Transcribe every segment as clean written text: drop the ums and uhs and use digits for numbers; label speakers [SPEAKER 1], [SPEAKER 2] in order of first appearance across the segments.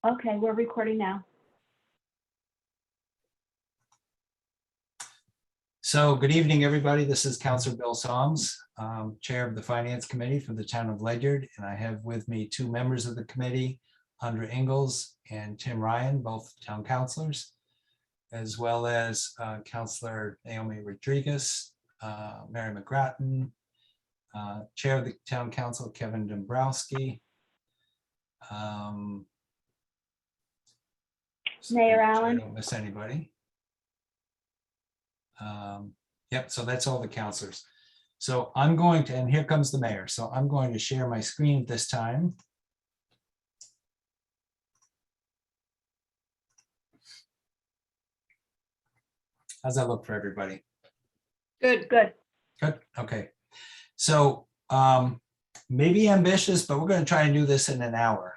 [SPEAKER 1] Okay, we're recording now.
[SPEAKER 2] So good evening, everybody. This is Councilor Bill Solms, Chair of the Finance Committee for the town of Ledyard, and I have with me two members of the committee, Andra Ingalls and Tim Ryan, both town councilors, as well as Councilor Naomi Rodriguez, Mary McGrattan, Chair of the Town Council, Kevin Dombrowski,
[SPEAKER 1] Mayor
[SPEAKER 2] I
[SPEAKER 1] Allen.
[SPEAKER 2] don't miss anybody. Yep, so that's all the councilors. So I'm going to, and here comes the mayor. So I'm going to share my screen this time. How's that look for everybody?
[SPEAKER 1] Good. Good.
[SPEAKER 2] Good, okay. So maybe ambitious, but we're going to try and do this in an hour.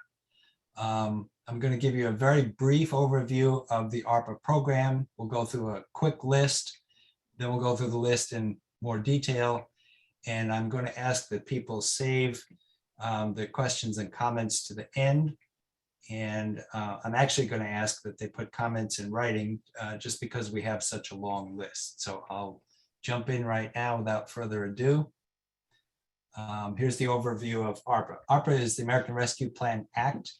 [SPEAKER 2] I'm going to give you a very brief overview of the ARPA program. We'll go through a quick list, then we'll go through the list in more detail. And I'm going to ask that people save their questions and comments to the end. And I'm actually going to ask that they put comments in writing just because we have such a long list. So I'll jump in right now without further ado. Here's the overview of ARPA. ARPA is the American Rescue Plan Act,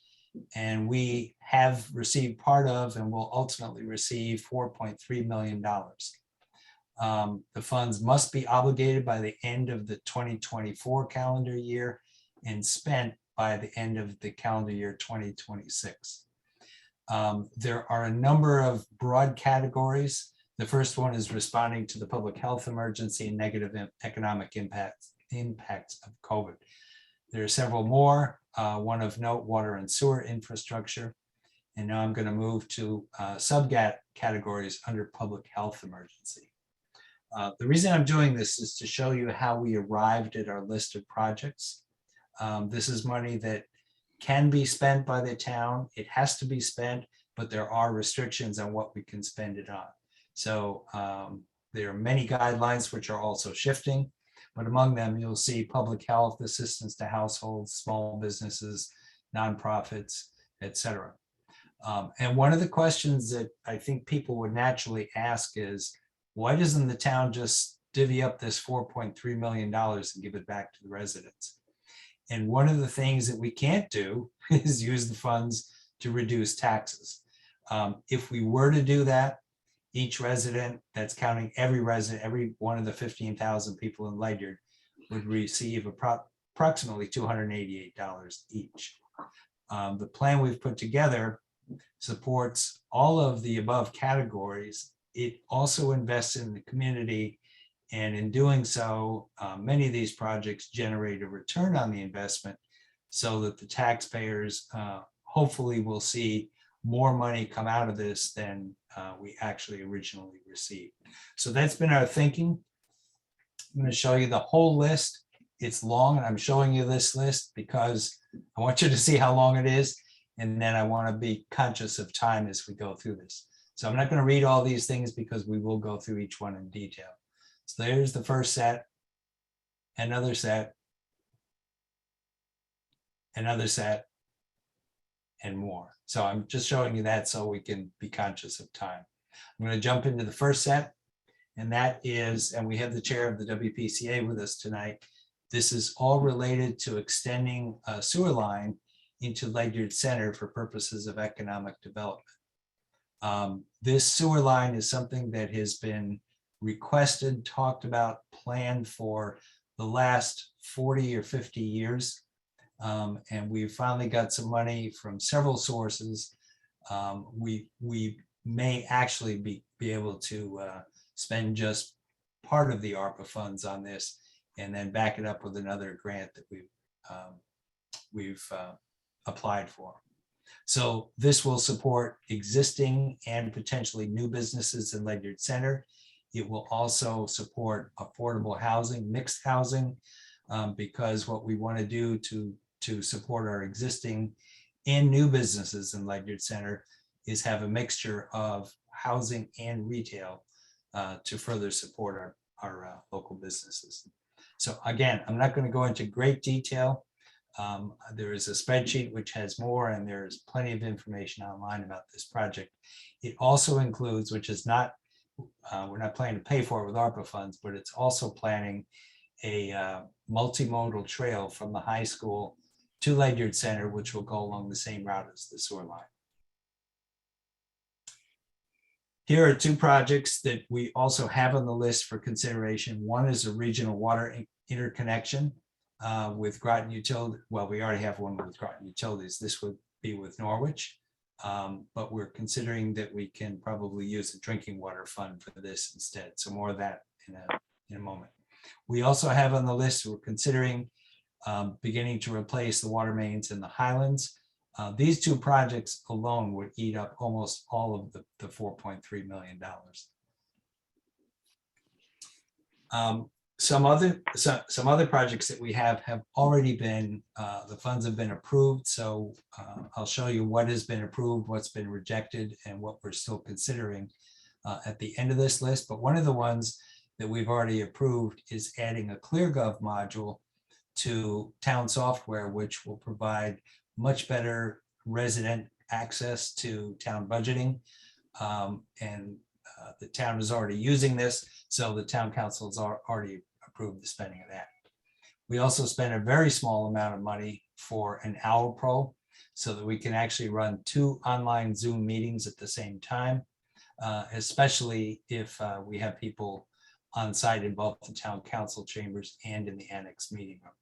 [SPEAKER 2] and we have received part of and will ultimately receive $4.3 million. The funds must be obligated by the end of the 2024 calendar year and spent by the end of the calendar year 2026. There are a number of broad categories. The first one is responding to the public health emergency and negative economic impacts of COVID. There are several more. One of note, water and sewer infrastructure. And now I'm going to move to subcategories under public health emergency. The reason I'm doing this is to show you how we arrived at our list of projects. This is money that can be spent by the town. It has to be spent, but there are restrictions on what we can spend it on. So there are many guidelines which are also shifting, but among them you'll see public health, assistance to households, small businesses, nonprofits, etc. And one of the questions that I think people would naturally ask is, why doesn't the town just divvy up this $4.3 million and give it back to the residents? And one of the things that we can't do is use the funds to reduce taxes. If we were to do that, each resident, that's counting every resident, every one of the 15,000 people in Ledyard, would receive approximately $288 each. The plan we've put together supports all of the above categories. It also invests in the community, and in doing so, many of these projects generate a return on the investment so that the taxpayers hopefully will see more money come out of this than we actually originally received. So that's been our thinking. I'm going to show you the whole list. It's long, and I'm showing you this list because I want you to see how long it is, and then I want to be conscious of time as we go through this. So I'm not going to read all these things because we will go through each one in detail. So there's the first set, another set, another set, and more. So I'm just showing you that so we can be conscious of time. I'm going to jump into the first set, and that is, and we have the chair of the WPCA with us tonight. This is all related to extending a sewer line into Ledyard Center for purposes of economic development. This sewer line is something that has been requested, talked about, planned for the last 40 or 50 years. And we've finally got some money from several sources. We may actually be able to spend just part of the ARPA funds on this and then back it up with another grant that we've applied for. So this will support existing and potentially new businesses in Ledyard Center. It will also support affordable housing, mixed housing, because what we want to do to support our existing and new businesses in Ledyard Center is have a mixture of housing and retail to further support our local businesses. So again, I'm not going to go into great detail. There is a spreadsheet which has more, and there's plenty of information online about this project. It also includes, which is not, we're not planning to pay for it with ARPA funds, but it's also planning a multimodal trail from the high school to Ledyard Center, which will go along the same route as the sewer line. Here are two projects that we also have on the list for consideration. One is a regional water interconnection with Groton Utility. Well, we already have one with Groton Utilities. This would be with Norwich. But we're considering that we can probably use a drinking water fund for this instead. So more of that in a moment. We also have on the list, we're considering beginning to replace the water mains in the Highlands. These two projects alone would eat up almost all of the $4.3 million. Some other projects that we have already been, the funds have been approved. So I'll show you what has been approved, what's been rejected, and what we're still considering at the end of this list. But one of the ones that we've already approved is adding a ClearGov module to town software, which will provide much better resident access to town budgeting. The town is already using this, so the town council has already approved the spending of that. We also spent a very small amount of money for an Owl Pro so that we can actually run 2 online Zoom meetings at the same time, especially if we have people on site in both the town council chambers and in the annex meeting room.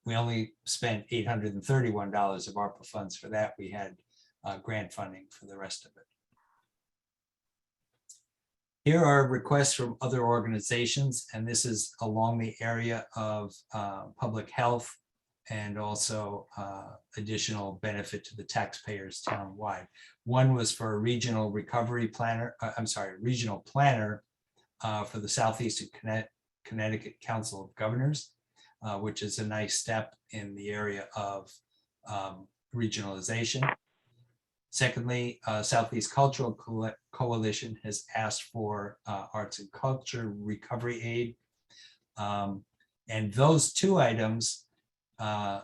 [SPEAKER 2] We only spent $831 of ARPA funds for that. We had grant funding for the rest of it. Here are requests from other organizations, and this is along the area of public health and also additional benefit to the taxpayers townwide. One was for a regional recovery planner, regional planner for the Southeastern Connecticut Council of Governors, which is a nice step in the area of regionalization. Secondly, Southeast Cultural Coalition has asked for arts and culture recovery aid. And those 2 items, the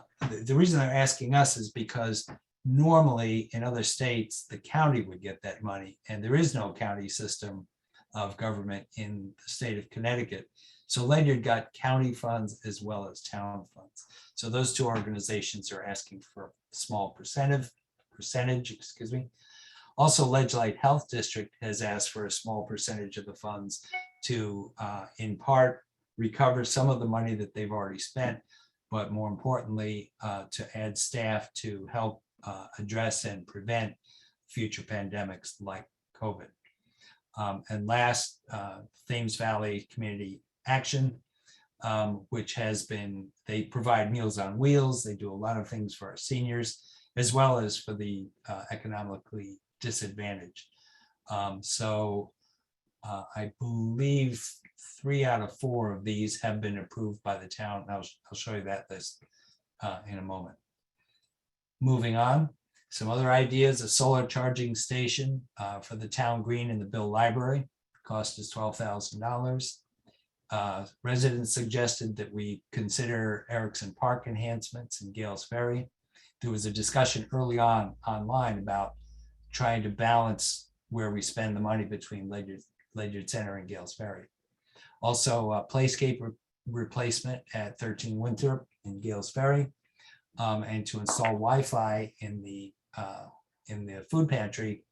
[SPEAKER 2] reason they're asking us is because normally in other states, the county would get that money, and there is no county system of government in the state of Connecticut. So Ledyard got county funds as well as town funds. So those 2 organizations are asking for a small percentage, excuse me. Also, Ledyard Health District has asked for a small percentage of the funds to, in part, recover some of the money that they've already spent, but more importantly, to add staff to help address and prevent future pandemics like COVID. And last, Thames Valley Community Action, which has been, they provide Meals on Wheels. They do a lot of things for our seniors, as well as for the economically disadvantaged. So I believe 3 out of 4 of these have been approved by the town. I'll show you that list in a moment. Moving on, some other ideas: a solar charging station for the town green in the Bill Library. Cost is $12,000. Residents suggested that we consider Erickson Park enhancements in Gales Ferry. There was a discussion early on online about trying to balance where we spend the money between Ledyard Center and Gales Ferry. Also, a playscape replacement at 13 Winthrop in Gales Ferry, and to install Wi-Fi in the food pantry,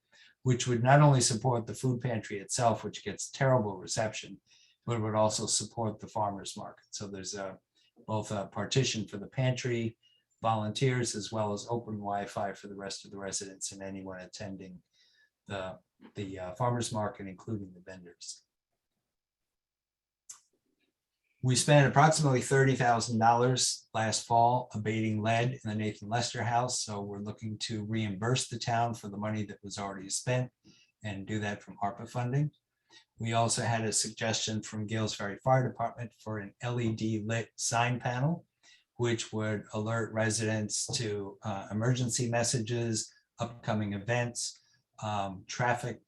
[SPEAKER 2] which would not only support the food pantry itself, which gets terrible reception, but it would also support the farmers market. So there's both a partition for the pantry volunteers, as well as open Wi-Fi for the rest of the residents and anyone attending the farmers market, including the vendors. We spent approximately $30,000 last fall abating lead in the Nathan Lester House. So we're looking to reimburse the town for the money that was already spent and do that from ARPA funding. We also had a suggestion from Gales Ferry Fire Department for an LED lit sign panel, which would alert residents to emergency messages, upcoming events, traffic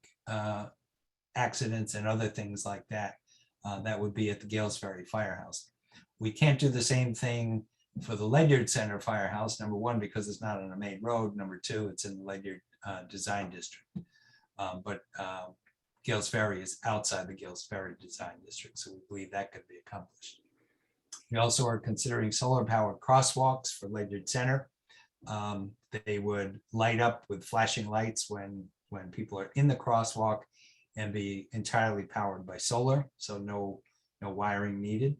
[SPEAKER 2] accidents, and other things like that. That would be at the Gales Ferry Firehouse. We can't do the same thing For the Ledyard Center Firehouse, number one, because it's not on a main road. Number two, it's in the Ledyard Design District. But Gales Ferry is outside the Gales Ferry Design District, so we believe that could be accomplished. We also are considering solar powered crosswalks for Ledyard Center. They would light up with flashing lights when people are in the crosswalk and be entirely powered by solar, so no wiring needed.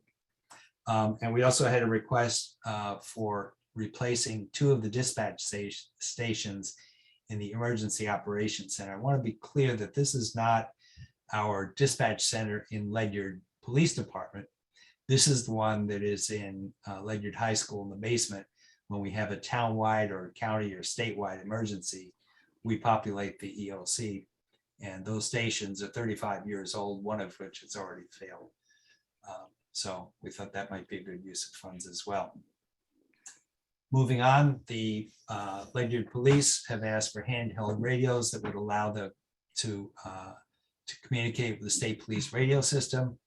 [SPEAKER 2] And we also had a request for replacing 2 of the dispatch stations in the Emergency Operations Center. I want to be clear that this is not our dispatch center in Ledyard Police Department. This is the one that is in Ledyard High School in the basement. When we have a town-wide or county or statewide emergency, we populate the EOC, and those stations are 35 years old, one of which has already failed. So we thought that might be a good use of funds as well. Moving on, the Ledyard Police have asked for handheld radios that would allow them to communicate with the state police radio system.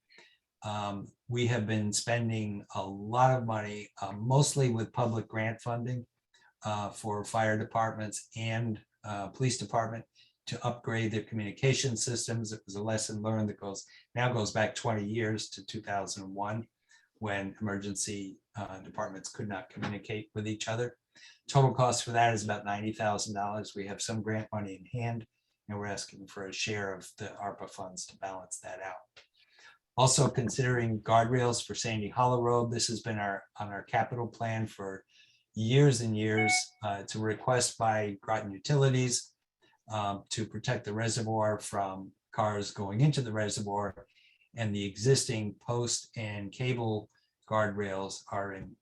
[SPEAKER 2] We have been spending a lot of money, mostly with public grant funding for fire departments and police department to upgrade their communication systems. It was a lesson learned that now goes back 20 years to 2001, when emergency departments could not communicate with each other. Total cost for that is about $90,000. We have some grant money in hand, and we're asking for a share of the ARPA funds to balance that out. Also considering guardrails for Sandy Hollow Road. This has been on our capital plan for years and years. It's a request by Groton Utilities to protect the reservoir from cars going into the reservoir, and the existing post and cable guardrails are in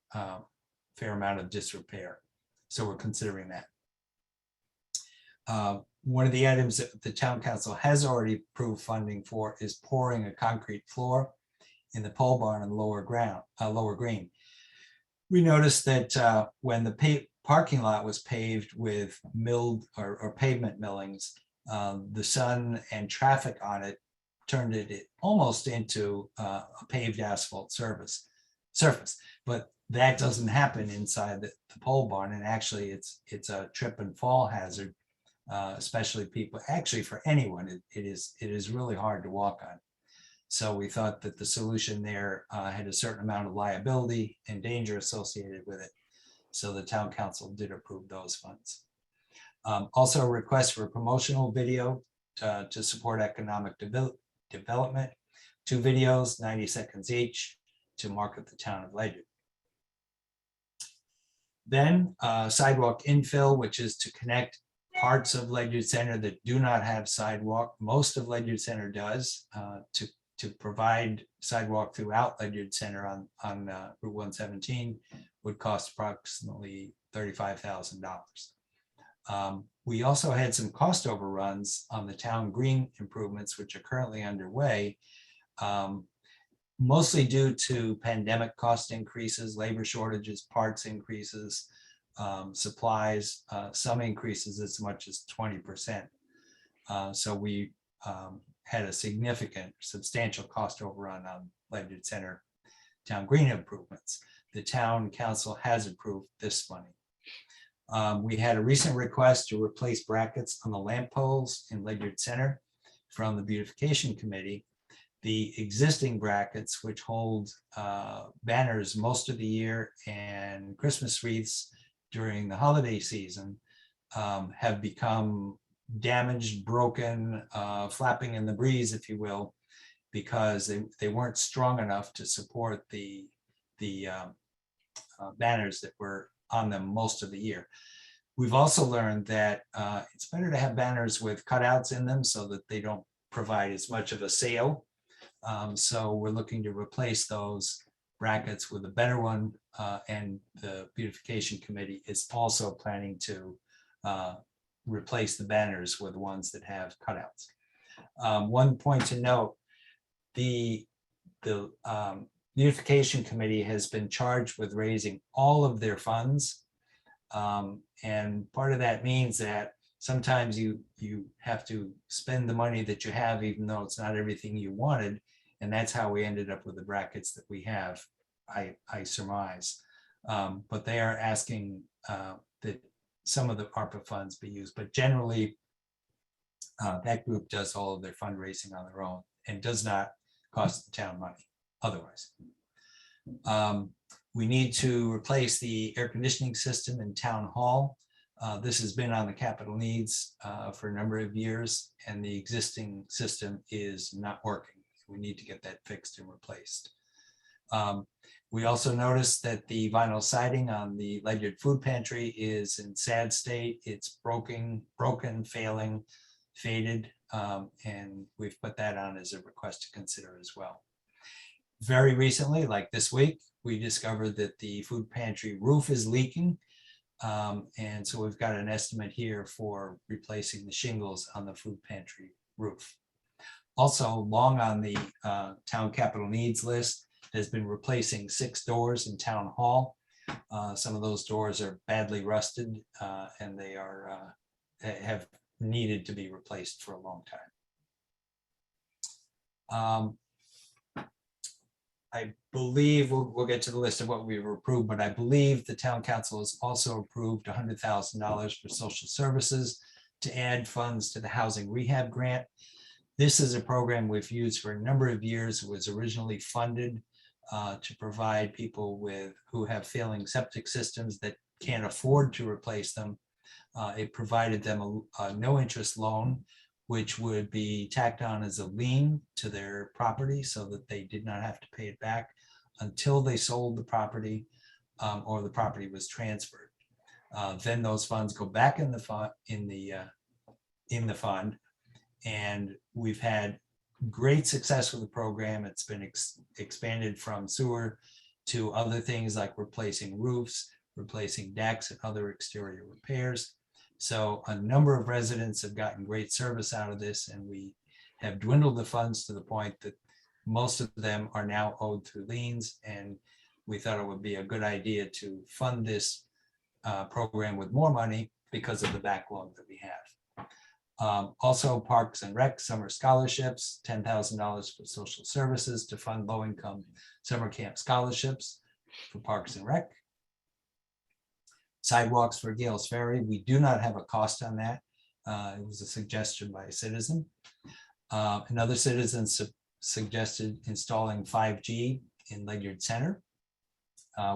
[SPEAKER 2] fair amount of disrepair. So we're considering that. One of the items that the town council has already approved funding for is pouring a concrete floor in the pole barn in the lower green. We noticed that when the parking lot was paved with milled or pavement millings, the sun and traffic on it turned it almost into a paved asphalt surface. But that doesn't happen inside the pole barn, and actually it's a trip and fall hazard, especially people, actually for anyone. It is really hard to walk on. So we thought that the solution there had a certain amount of liability and danger associated with it. So the town council did approve those funds. Also a request for a promotional video to support economic development. 2 videos, 90 seconds each, to market the town of Ledyard. Then sidewalk infill, which is to connect parts of Ledyard Center that do not have sidewalk. Most of Ledyard Center does, to provide sidewalk throughout Ledyard Center on Route 117 would cost approximately $35,000. We also had some cost overruns on the town green improvements, which are currently underway, mostly due to pandemic cost increases, labor shortages, parts increases, supplies, some increases as much as 20%. So we had a substantial cost overrun on Ledyard Center town green improvements. The town council has approved this money. We had a recent request to replace brackets on the lamp poles in Ledyard Center from the beautification committee. The existing brackets, which hold banners most of the year and Christmas wreaths during the holiday season, have become damaged, broken, flapping in the breeze, if you will, because they weren't strong enough to support the banners that were on them most of the year. We've also learned that it's better to have banners with cutouts in them so that they don't provide as much of a sail. So we're looking to replace those brackets with a better one, and the beautification committee is also planning to replace the banners with ones that have cutouts. One point to note, the beautification committee has been charged with raising all of their funds. And part of that means that sometimes you have to spend the money that you have, even though it's not everything you wanted. And that's how we ended up with the brackets that we have, I surmise. But they are asking that some of the ARPA funds be used, but generally that group does all of their fundraising on their own and does not cost the town money otherwise. We need to replace the air conditioning system in town hall. This has been on the capital needs for a number of years, and the existing system is not working. We need to get that fixed and replaced. We also noticed that the vinyl siding on the Ledyard food pantry is in sad state. It's broken, failing, faded, and we've put that on as a request to consider as well. Very recently, like this week, we discovered that the food pantry roof is leaking. And so we've got an estimate here for replacing the shingles on the food pantry roof. Also, long on the town capital needs list has been replacing 6 doors in town hall. Some of those doors are badly rusted and they are have needed to be replaced for a long time. I believe we'll get to the list of what we've approved, but I believe the town council has also approved $100,000 for social services to add funds to the housing rehab grant. This is a program we've used for a number of years. It was originally funded to provide people who have failing septic systems that can't afford to replace them. It provided them a no interest loan, which would be tacked on as a lien to their property so that they did not have to pay it back until they sold the property or the property was transferred. Then those funds go back in the fund, and we've had great success with the program. It's been expanded from sewer to other things like replacing roofs, replacing decks, and other exterior repairs. So a number of residents have gotten great service out of this, and we have dwindled the funds to the point that most of them are now owed through liens, and we thought it would be a good idea to fund this program with more money because of the backlog that we have. Also, Parks and Rec summer scholarships, $10,000 for social services to fund low-income summer camp scholarships for Parks and Rec. Sidewalks for Gales Ferry, we do not have a cost on that. It was a suggestion by a citizen. Another citizen suggested installing 5G in Ledyard Center,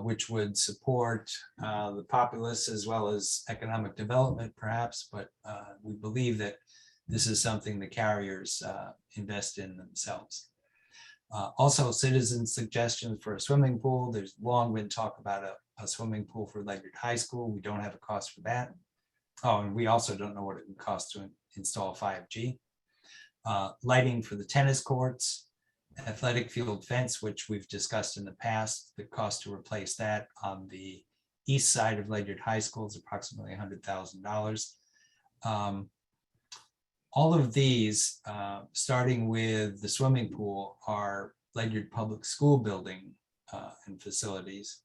[SPEAKER 2] which would support the populace as well as economic development perhaps, but we believe that this is something the carriers invest in themselves. Also, citizen suggestions for a swimming pool. There's long been talk about a swimming pool for Ledyard High School. We don't have a cost for that. Oh, and we also don't know what it would cost to install 5G. Lighting for the tennis courts, athletic field fence, which we've discussed in the past. The cost to replace that on the east side of Ledyard High School is approximately $100,000. All of these, starting with the swimming pool, are Ledyard Public School building and facilities.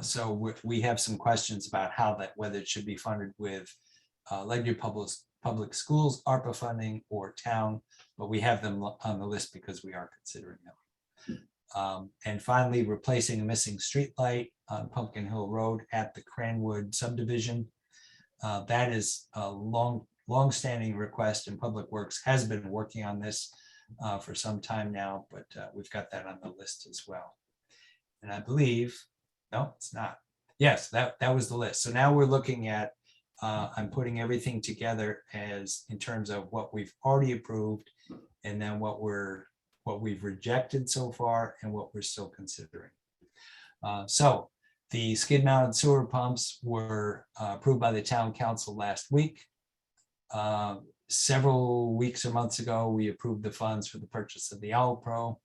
[SPEAKER 2] So we have some questions about whether it should be funded with Ledyard Public Schools, ARPA funding, or town, but we have them on the list because we are considering them. And finally, replacing a missing street light on Pumpkin Hill Road at the Cranwood subdivision. That is a long-standing request, and Public Works has been working on this for some time now, but we've got that on the list as well. And I believe, no, it's not. Yes, that was the list. So now we're looking at, I'm putting everything together as in terms of what we've already approved, and then what we've rejected so far and what we're still considering. So the skid mounted sewer pumps were approved by the town council last week. Several weeks or months ago, we approved the funds for the purchase of the Owl Pro.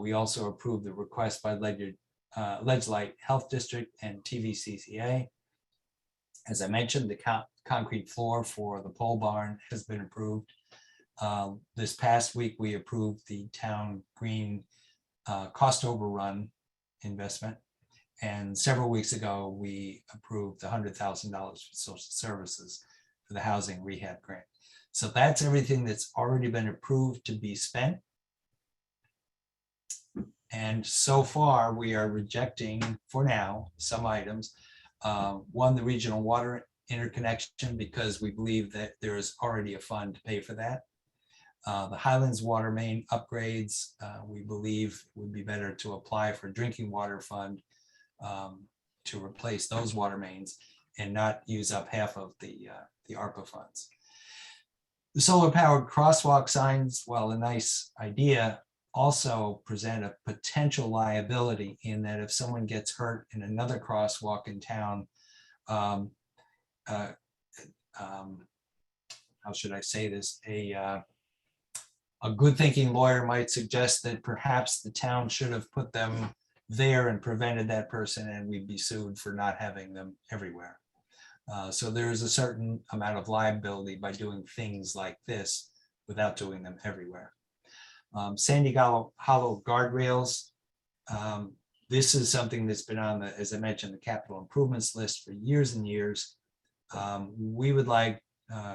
[SPEAKER 2] We also approved the request by Ledgelight Health District and TVCCA. As I mentioned, the concrete floor for the pole barn has been approved. This past week, we approved the town green cost overrun investment. And several weeks ago, we approved $100,000 for social services for the housing rehab grant. So that's everything that's already been approved to be spent. And so far, we are rejecting, for now, some items. One, the regional water interconnection, because we believe that there is already a fund to pay for that. The Highlands water main upgrades, we believe would be better to apply for drinking water fund to replace those water mains and not use up half of the ARPA funds. The solar powered crosswalk signs, while a nice idea, also present a potential liability in that if someone gets hurt in another crosswalk in town, how should I say this? A good thinking lawyer might suggest that perhaps the town should have put them there and prevented that person, and we'd be sued for not having them everywhere. So there's a certain amount of liability by doing things like this without doing them everywhere. Sandy Hollow guardrails. This is something that's been on the, as I mentioned, the capital improvements list for years and years. We would like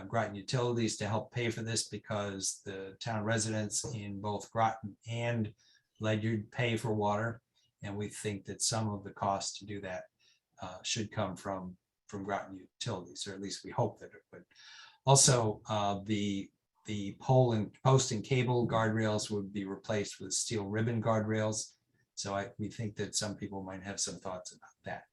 [SPEAKER 2] Groton Utilities to help pay for this because the town residents in both Groton and Ledyard pay for water. And we think that some of the cost to do that should come from Groton Utilities, or at least we hope that it would. Also, the post and cable guardrails would be replaced with steel ribbon guardrails. So we think that some people might have some thoughts about that.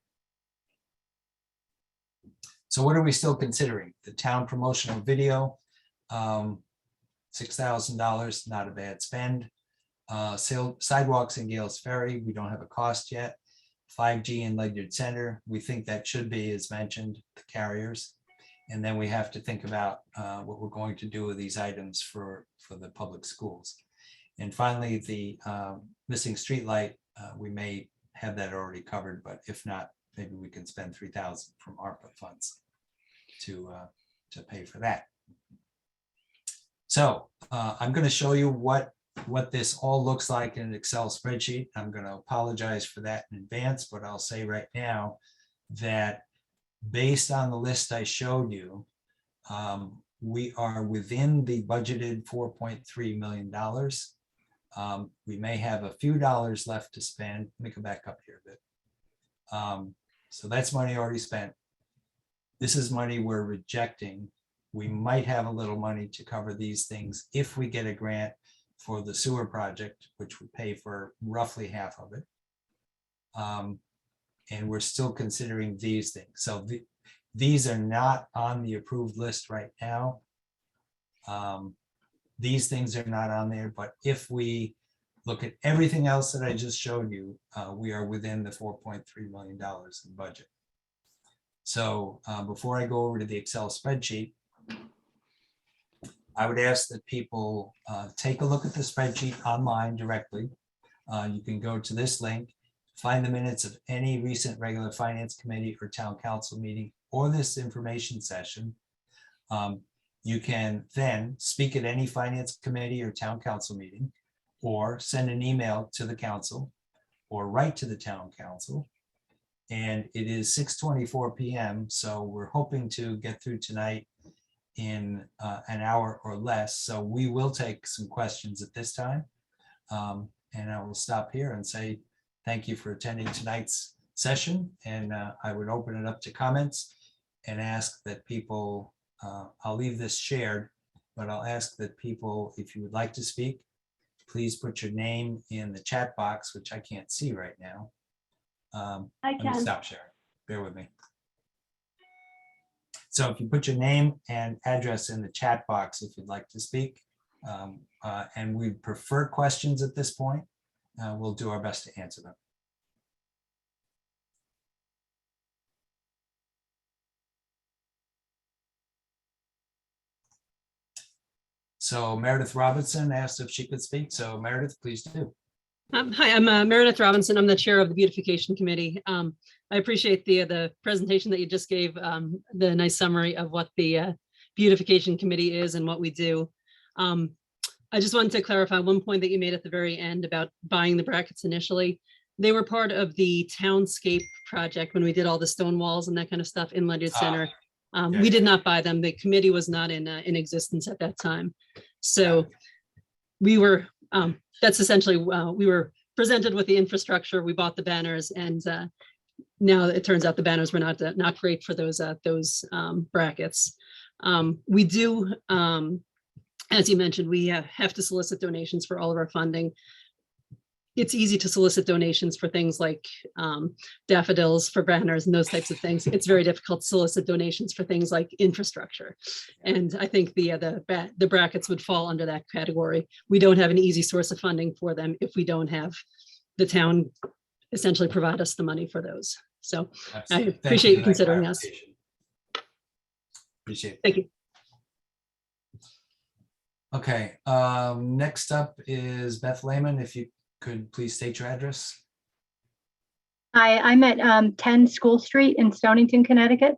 [SPEAKER 2] So what are we still considering? The town promotional video, $6,000, not a bad spend. Sidewalks in Gales Ferry, we don't have a cost yet. 5G in Ledyard Center, we think that should be, as mentioned, the carriers. And then we have to think about what we're going to do with these items for the public schools. And finally, the missing street light, we may have that already covered, but if not, maybe we can spend $3,000 from ARPA funds to pay for that. So I'm going to show you what this all looks like in an Excel spreadsheet. I'm going to apologize for that in advance, but I'll say right now that based on the list I showed you, we are within the budgeted $4.3 million. We may have a few dollars left to spend. Let me go back up here a bit. So that's money already spent. This is money we're rejecting. We might have a little money to cover these things if we get a grant for the sewer project, which would pay for roughly half of it. And we're still considering these things. So these are not on the approved list right now. These things are not on there, but if we look at everything else that I just showed you, we are within the $4.3 million in budget. So before I go over to the Excel spreadsheet, I would ask that people take a look at the spreadsheet online directly. You can go to this link, find the minutes of any recent regular finance committee or town council meeting or this information session. You can then speak at any finance committee or town council meeting, or send an email to the council or write to the town council. And it is 6:24 p.m. So we're hoping to get through tonight in an hour or less. So we will take some questions at this time. And I will stop here and say thank you for attending tonight's session. And I would open it up to comments and ask that people, I'll leave this shared, but I'll ask that people, if you would like to speak, please put your name in the chat box, which I can't see right now.
[SPEAKER 1] I
[SPEAKER 2] Let me
[SPEAKER 1] can.
[SPEAKER 2] stop sharing. Bear with me. So if you put your name and address in the chat box if you'd like to speak, and we prefer questions at this point, we'll do our best to answer them. So Meredith Robinson asked if she could speak. So Meredith, please do.
[SPEAKER 3] Hi, I'm Meredith Robinson. I'm the chair of the beautification committee. I appreciate the presentation that you just gave, the nice summary of what the beautification committee is and what we do. I just wanted to clarify one point that you made at the very end about buying the brackets initially. They were part of the Townscape project when we did all the stone walls and that kind of stuff in Ledyard Center. We did not buy them. The committee was not in existence at that time. So we were, that's essentially, we were presented with the infrastructure, we bought the banners, and now it turns out the banners were not great for those brackets. We do, as you mentioned, we have to solicit donations for all of our funding. It's easy to solicit donations for things like daffodils for banners and those types of things. It's very difficult to solicit donations for things like infrastructure. And I think the brackets would fall under that category. We don't have an easy source of funding for them if we don't have the town essentially provide us the money for those. So
[SPEAKER 2] Absolutely.
[SPEAKER 3] I appreciate you
[SPEAKER 2] for that
[SPEAKER 3] considering us.
[SPEAKER 2] clarification. Appreciate it.
[SPEAKER 3] Thank you.
[SPEAKER 2] Okay, next up is Beth Lehman. If you could please state your address.
[SPEAKER 1] Hi, I'm at 10 School Street in Stonington, Connecticut.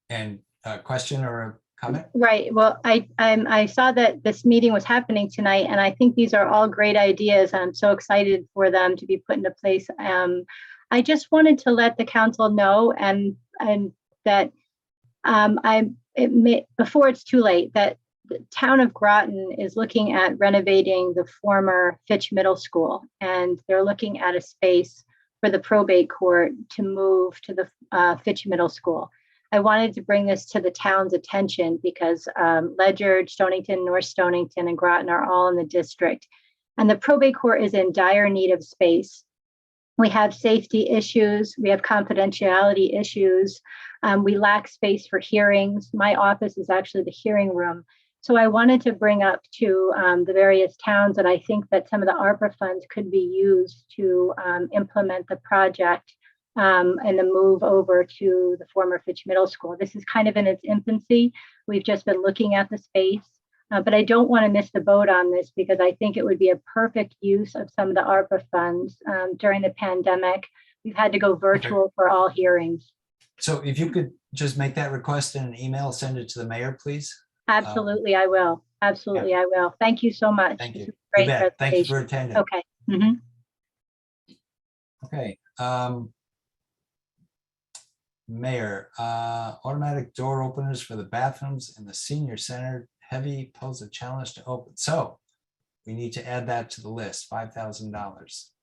[SPEAKER 2] And a question or a comment?
[SPEAKER 1] Right. Well, I saw that this meeting was happening tonight, and I think these are all great ideas. I'm so excited for them to be put into place. I just wanted to let the council know and that before it's too late, that the town of Groton is looking at renovating the former Fitch Middle School, and they're looking at a space for the probate court to move to the Fitch Middle School. I wanted to bring this to the town's attention because Ledyard, Stonington, North Stonington, and Groton are all in the district, and the probate court is in dire need of space. We have safety issues, we have confidentiality issues, we lack space for hearings. My office is actually the hearing room. So I wanted to bring up to the various towns that I think that some of the ARPA funds could be used to implement the project and the move over to the former Fitch Middle School. This is kind of in its infancy. We've just been looking at the space, but I don't want to miss the boat on this because I think it would be a perfect use of some of the ARPA funds. During the pandemic, we've had to go virtual for all hearings.
[SPEAKER 2] So if you could just make that request in an email, send it to the mayor, please.
[SPEAKER 1] Absolutely, I will. Absolutely, I will. Thank you so much.
[SPEAKER 2] Thank you.
[SPEAKER 1] This was a
[SPEAKER 2] You
[SPEAKER 1] great
[SPEAKER 2] bet. Thank you for
[SPEAKER 1] presentation.
[SPEAKER 2] attending.
[SPEAKER 1] Okay. Mhm.
[SPEAKER 2] Okay. Mayor, automatic door openers for the bathrooms in the senior center heavy pose a challenge to open. So we need to add that to the list, $5,000.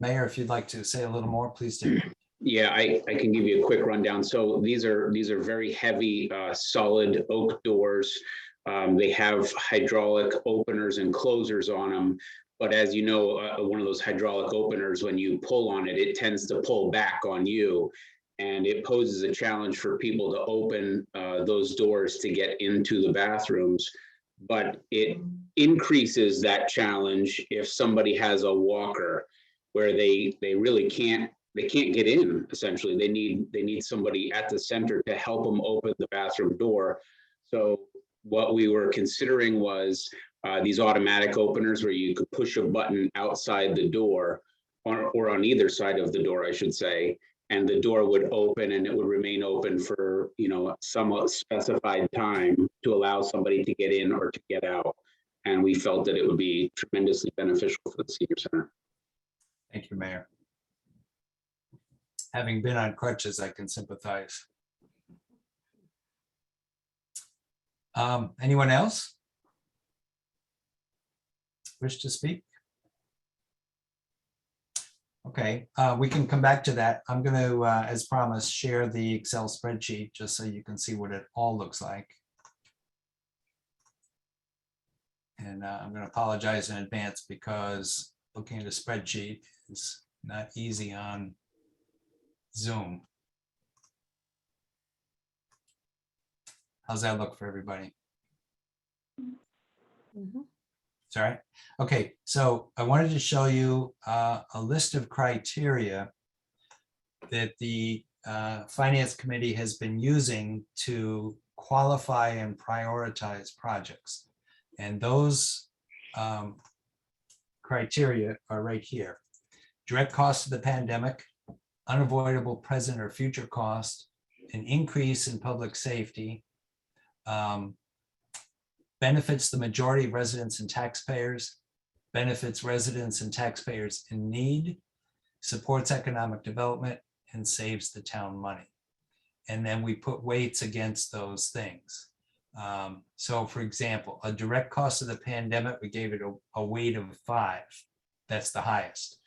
[SPEAKER 2] Mayor, if you'd like to say a little more, please do.
[SPEAKER 4] Yeah, I can give you a quick rundown. So these are very heavy, solid oak doors. They have hydraulic openers and closers on them. But as you know, one of those hydraulic openers, when you pull on it, it tends to pull back on you. And it poses a challenge for people to open those doors to get into the bathrooms. But it increases that challenge if somebody has a walker where they really can't get in. Essentially, they need somebody at the center to help them open the bathroom door. So what we were considering was these automatic openers where you could push a button outside the door or on either side of the door, I should say, and the door would open and it would remain open for, somewhat specified time to allow somebody to get in or to get out. And we felt that it would be tremendously beneficial for the senior center.
[SPEAKER 2] Thank you, Mayor. Having been on crutches, I can sympathize. Anyone else wish to speak? Okay, we can come back to that. I'm going to, as promised, share the Excel spreadsheet just so you can see what it all looks like. And I'm going to apologize in advance because looking at a spreadsheet is not easy on Zoom. How's that look for everybody? It's all right. Okay, so I wanted to show you a list of criteria that the Finance Committee has been using to qualify and prioritize projects. And those criteria are right here. Direct costs of the pandemic, unavoidable present or future cost, an increase in public safety, benefits the majority of residents and taxpayers, benefits residents and taxpayers in need, supports economic development, and saves the town money. And then we put weights against those things. So for example, a direct cost of the pandemic, we gave it a weight of 5. That's the highest.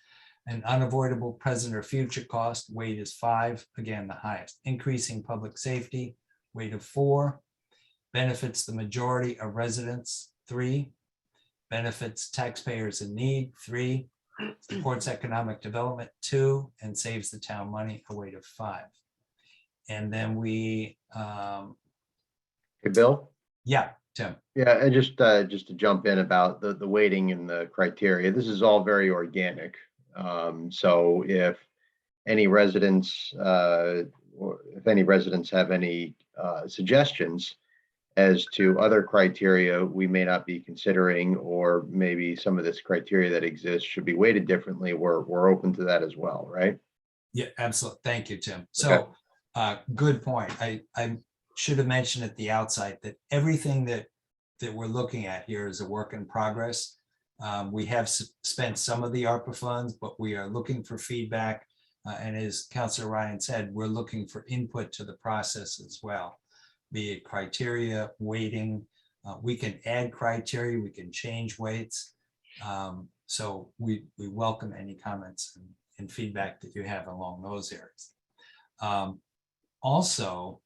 [SPEAKER 2] An unavoidable present or future cost, weight is 5, again, the highest. Increasing public safety, weight of 4. Benefits the majority of residents, 3. Benefits taxpayers in need, 3. Supports economic development, 2, and saves the town money, a weight of 5. And then we,
[SPEAKER 5] Hey, Bill?
[SPEAKER 2] yeah, Tim.
[SPEAKER 5] Yeah, and just to jump in about the weighting and the criteria, this is all very organic. So if any residents, or if any residents have any suggestions as to other criteria we may not be considering, or maybe some of this criteria that exists should be weighted differently, we're open to that as well, right?
[SPEAKER 2] Yeah, absolutely. Thank you, Tim. So, good point. I should have mentioned at the outset that everything that we're looking at here is a work in progress. We have spent some of the ARPA funds, but we are looking for feedback. And as Councilor Ryan said, we're looking for input to the process as well, be it criteria, weighting. We can add criteria, we can change weights. So we welcome any comments and feedback that you have along those areas. Also,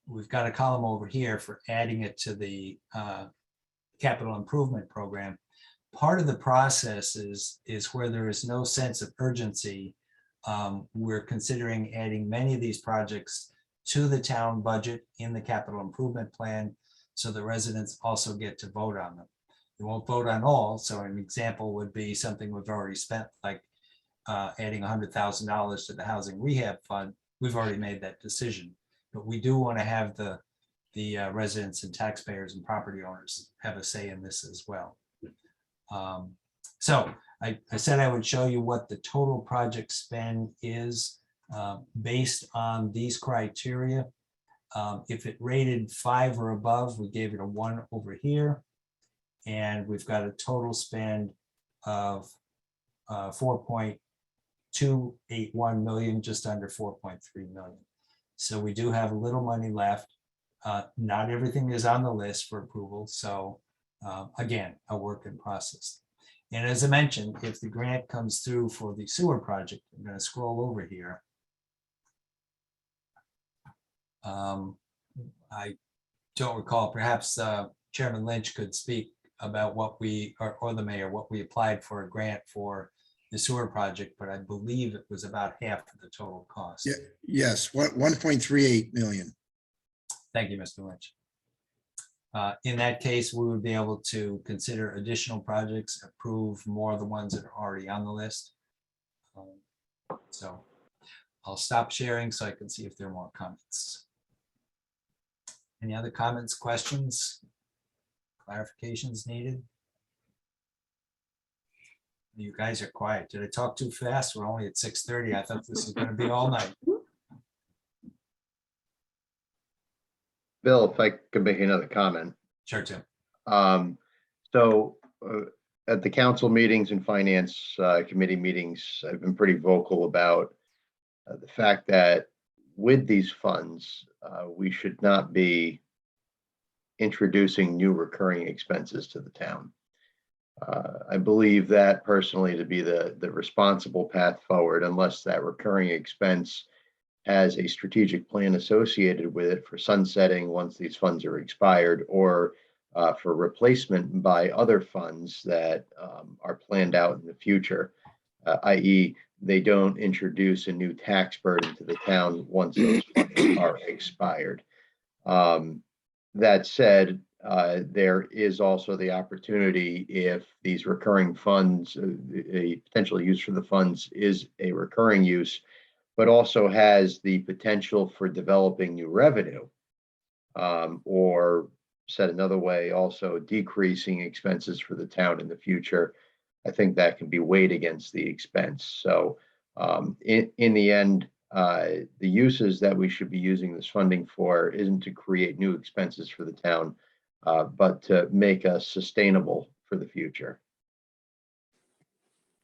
[SPEAKER 2] we've got a column over here for adding it to the capital improvement program. Part of the process is where there is no sense of urgency. We're considering adding many of these projects to the town budget in the capital improvement plan, so the residents also get to vote on them. They won't vote on all. So an example would be something we've already spent, like adding $100,000 to the housing rehab fund. We've already made that decision, but we do want to have the residents and taxpayers and property owners have a say in this as well. So I said I would show you what the total project spend is based on these criteria. If it rated 5 or above, we gave it a 1 over here. And we've got a total spend of 4.281 million, just under 4.3 million. So we do have a little money left. Not everything is on the list for approval. So again, a work in process. And as I mentioned, if the grant comes through for the sewer project, I'm going to scroll over here. I don't recall, perhaps Chairman Lynch could speak about what we, or the mayor, what we applied for a grant for the sewer project, but I believe it was about half of the total cost.
[SPEAKER 6] Yeah, yes, 1.38 million.
[SPEAKER 2] Thank you, Mr. Lynch. In that case, we would be able to consider additional projects, approve more of the ones that are already on the list. So I'll stop sharing so I can see if there are more comments. Any other comments, questions, clarifications needed? You guys are quiet. Did I talk too fast? We're only at 6:30. I thought this was going to be all night.
[SPEAKER 5] Bill, if I could make another comment.
[SPEAKER 2] Sure, Tim.
[SPEAKER 5] So at the council meetings and finance committee meetings, I've been pretty vocal about the fact that with these funds, we should not be introducing new recurring expenses to the town. I believe that personally to be the responsible path forward, unless that recurring expense has a strategic plan associated with it for sunsetting once these funds are expired, or for replacement by other funds that are planned out in the future, i.e. they don't introduce a new tax burden to the town once those funds are expired. That said, there is also the opportunity, if these recurring funds, a potential use for the funds is a recurring use, but also has the potential for developing new revenue, or said another way, also decreasing expenses for the town in the future. I think that can be weighed against the expense. So in the end, the uses that we should be using this funding for isn't to create new expenses for the town, but to make us sustainable for the future.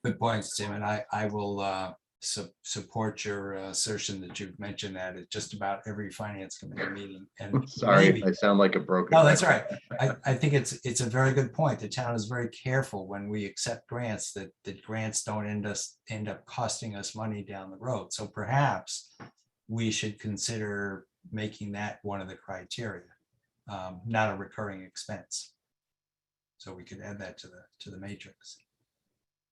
[SPEAKER 2] Good points, Tim, and I will support your assertion that you've mentioned that at just about every finance committee meeting. And
[SPEAKER 5] Sorry,
[SPEAKER 2] maybe,
[SPEAKER 5] I sound like a broken.
[SPEAKER 2] no, that's all
[SPEAKER 5] record.
[SPEAKER 2] right. I think it's a very good point. The town is very careful when we accept grants that grants don't end up costing us money down the road. So perhaps we should consider making that one of the criteria, not a recurring expense. So we could add that to the matrix.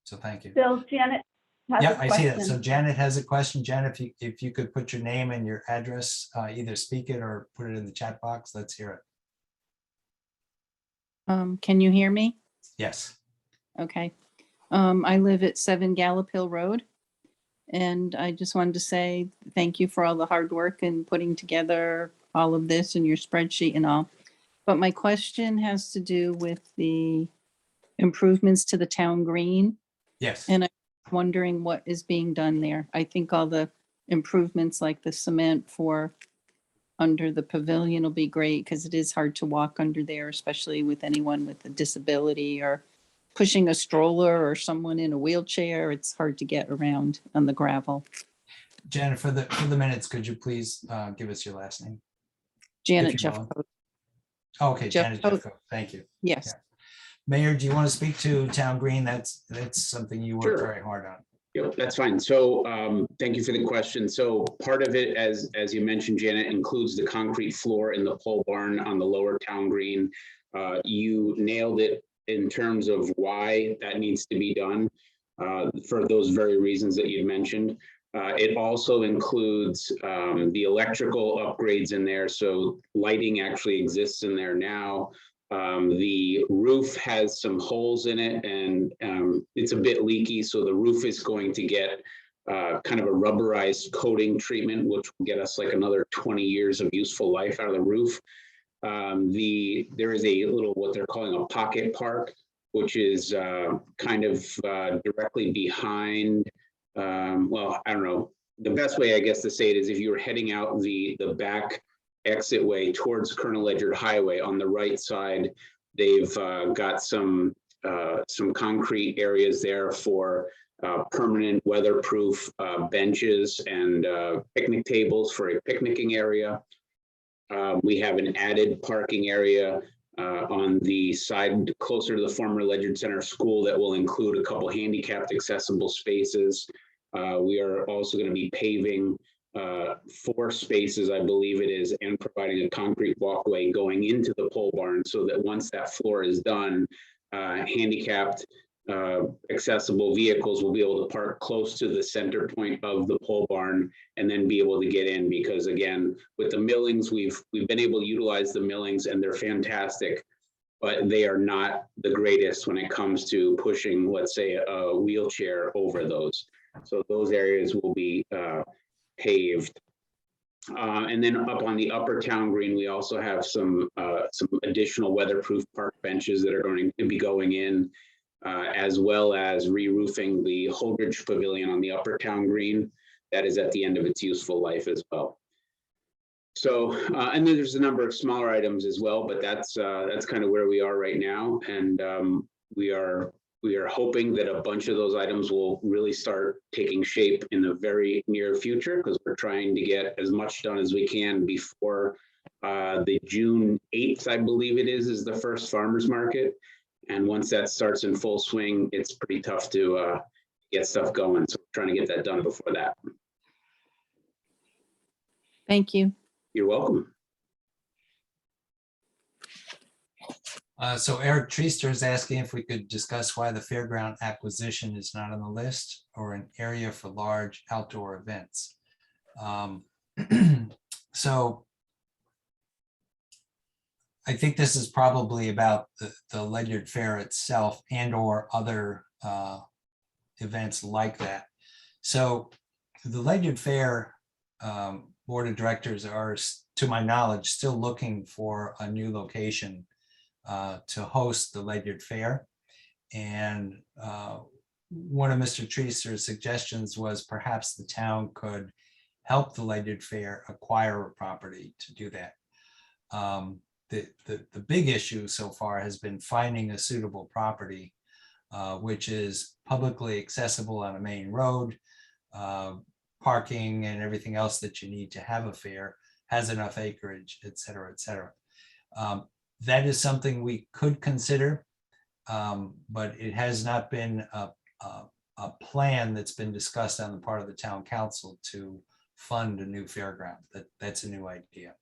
[SPEAKER 2] So thank you.
[SPEAKER 7] Bill, Janet has
[SPEAKER 2] Yeah,
[SPEAKER 7] a
[SPEAKER 2] I see that.
[SPEAKER 7] question.
[SPEAKER 2] So Janet has a question. Janet, if you could put your name and your address, either speak it or put it in the chat box, let's hear it.
[SPEAKER 8] Can you hear me?
[SPEAKER 2] Yes.
[SPEAKER 8] Okay. I live at 7 Gallop Hill Road. And I just wanted to say thank you for all the hard work and putting together all of this and your spreadsheet and all. But my question has to do with the improvements to the town green.
[SPEAKER 2] Yes.
[SPEAKER 8] And I'm wondering what is being done there. I think all the improvements like the cement for under the pavilion will be great because it is hard to walk under there, especially with anyone with a disability or pushing a stroller or someone in a wheelchair. It's hard to get around on the gravel.
[SPEAKER 2] Janet, for the minutes, could you please give us your last name?
[SPEAKER 8] Janet
[SPEAKER 2] If you
[SPEAKER 8] Jeff.
[SPEAKER 2] will. Okay,
[SPEAKER 8] Jeff
[SPEAKER 2] Janet
[SPEAKER 8] Coat.
[SPEAKER 2] Jeffco, thank you.
[SPEAKER 8] Yes.
[SPEAKER 2] Mayor, do you want to speak to Town Green? That's something you work
[SPEAKER 4] Sure.
[SPEAKER 2] very hard on.
[SPEAKER 4] Yep, that's fine. So thank you for the question. So part of it, as you mentioned, Janet, includes the concrete floor in the pole barn on the lower town green. You nailed it in terms of why that needs to be done for those very reasons that you mentioned. It also includes the electrical upgrades in there. So lighting actually exists in there now. The roof has some holes in it and it's a bit leaky. So the roof is going to get kind of a rubberized coating treatment, which will get us like another 20 years of useful life out of the roof. There is a little, what they're calling a pocket park, which is kind of directly behind, well, I don't know. The best way, I guess, to say it is if you were heading out the back exit way towards Colonel Ledyard Highway on the right side, they've got some concrete areas there for permanent weatherproof benches and picnic tables for a picnicking area. We have an added parking area on the side closer to the former Ledyard Center School that will include a couple handicapped accessible spaces. We are also going to be paving 4 spaces, I believe it is, and providing a concrete walkway going into the pole barn so that once that floor is done, handicapped accessible vehicles will be able to park close to the center point of the pole barn and then be able to get in, because again, with the millings, we've been able to utilize the millings and they're fantastic, but they are not the greatest when it comes to pushing, let's say, a wheelchair over those. So those areas will be paved. And then up on the upper town green, we also have some additional weatherproof park benches that are going to be going in, as well as re-roofing the Holdridge Pavilion on the upper town green. That is at the end of its useful life as well. So, and then there's a number of smaller items as well, but that's kind of where we are right now. And we are hoping that a bunch of those items will really start taking shape in the very near future, because we're trying to get as much done as we can before the June 8th, I believe it is the first farmers market. And once that starts in full swing, it's pretty tough to get stuff going. So we're trying to get that done before that.
[SPEAKER 8] Thank you.
[SPEAKER 4] You're welcome.
[SPEAKER 2] So Eric Treaster is asking if we could discuss why the fairground acquisition is not on the list or an area for large outdoor events. So I think this is probably about the Ledyard Fair itself and or other events like that. So the Ledyard Fair Board of Directors are, to my knowledge, still looking for a new location to host the Ledyard Fair. And one of Mr. Treaster's suggestions was perhaps the town could help the Ledyard Fair acquire a property to do that. The big issue so far has been finding a suitable property, which is publicly accessible on a main road, parking and everything else that you need to have a fair, has enough acreage, et cetera, et cetera. That is something we could consider, but it has not been a plan that's been discussed on the part of the town council to fund a new fairground. That's a new idea.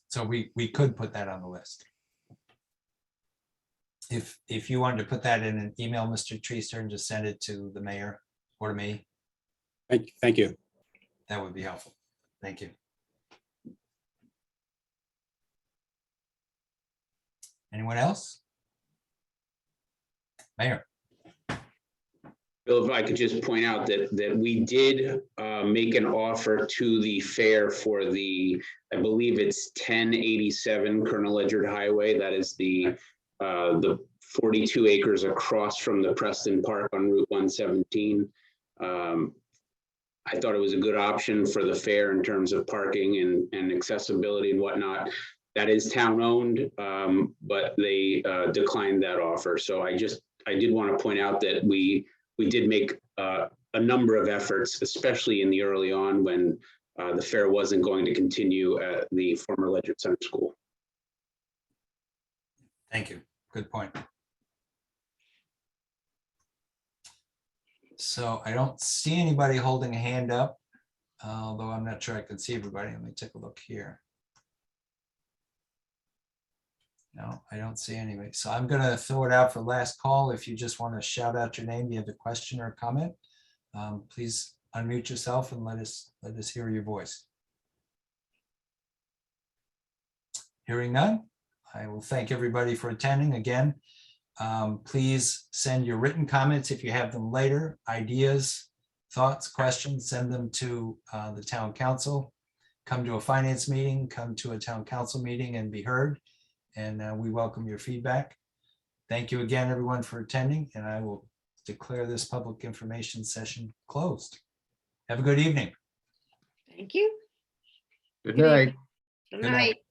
[SPEAKER 2] So we could put that on the list. If you wanted to put that in an email, Mr. Treaster, and just send it to the mayor or to me,
[SPEAKER 7] Thank you.
[SPEAKER 2] that would be helpful. Thank you. Anyone else? Mayor.
[SPEAKER 4] Bill, if I could just point out that we did make an offer to the fair for the, I believe it's 1087 Colonel Ledyard Highway. That is the 42 acres across from the Preston Park on Route 117. I thought it was a good option for the fair in terms of parking and accessibility and whatnot. That is town owned, but they declined that offer. So I did want to point out that we did make a number of efforts, especially in the early on when the fair wasn't going to continue at the former Ledyard Center School.
[SPEAKER 2] Thank you. Good point. So I don't see anybody holding a hand up, although I'm not sure I can see everybody. Let me take a look here. No, I don't see anybody. So I'm going to throw it out for last call. If you just want to shout out your name, you have a question or a comment, please unmute yourself and let us hear your voice. Hearing none, I will thank everybody for attending again. Please send your written comments if you have them later, ideas, thoughts, questions, send them to the town council. Come to a finance meeting, come to a town council meeting and be heard. And we welcome your feedback. Thank you again, everyone, for attending, and I will declare this public information session closed. Have a good evening.
[SPEAKER 9] Thank you.
[SPEAKER 5] Good
[SPEAKER 9] Good
[SPEAKER 5] night.
[SPEAKER 9] evening. Good
[SPEAKER 2] Good night.
[SPEAKER 9] night.